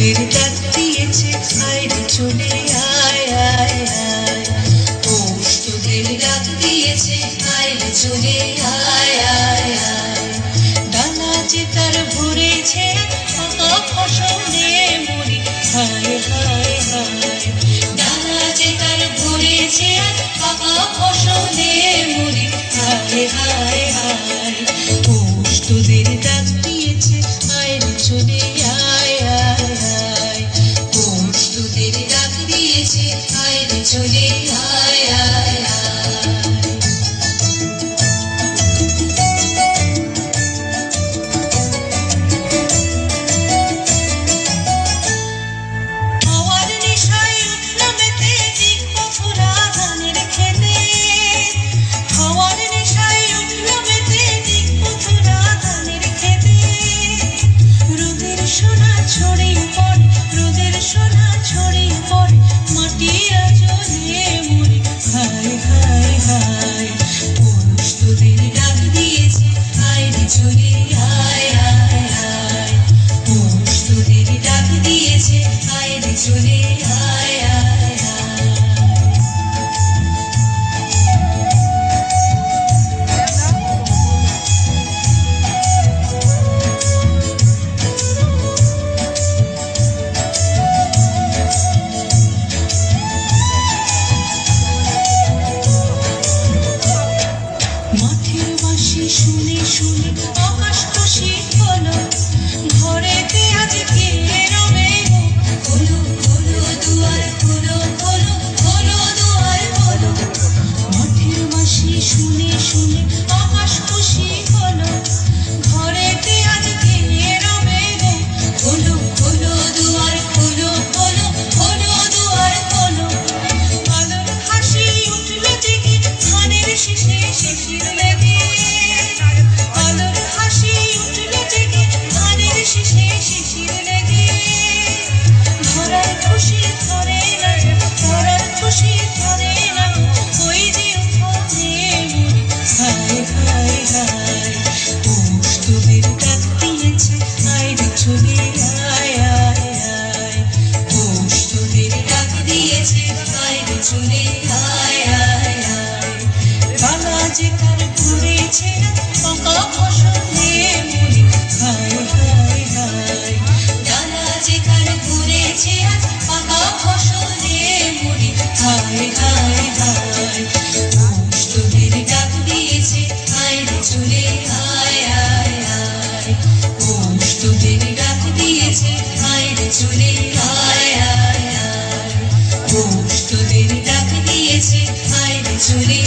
তোদের ডাক দিয়েছে আয় চলে আয় আয় আয় পৌষ তোদের ডাক দিয়েছে আয় চলে আয় আয় আয় ডানা যে তার ভরেছে পাকা ফসলে মরি হায় হায় হায় ডানা যে তার ভরেছে পাকা ফসলে মরি হায় হায় হায় পৌষ তোদের ডাক দিয়েছে আয় চলে আয় আয় আয় পৌষ তোদের ডাক দিয়েছে আয় চলে আয় আয় আয় শুনে শুনে আকাশ খুশি হলো ঘরেতে আজকে রবে খোলো খোলো দুয়ার খোলো খোলো খোলো দুয়ার খোলো মাঠের বাঁশি শুনে শুনে আকাশ খুশি হলো ঘরেতে আজকে রবে খোলো খোলো দুয়ার খোলো খোলো খোলো দুয়ার খোলো আলোর হাসি উঠলো জেগে ধানের শেষে শিশির লেগে চলে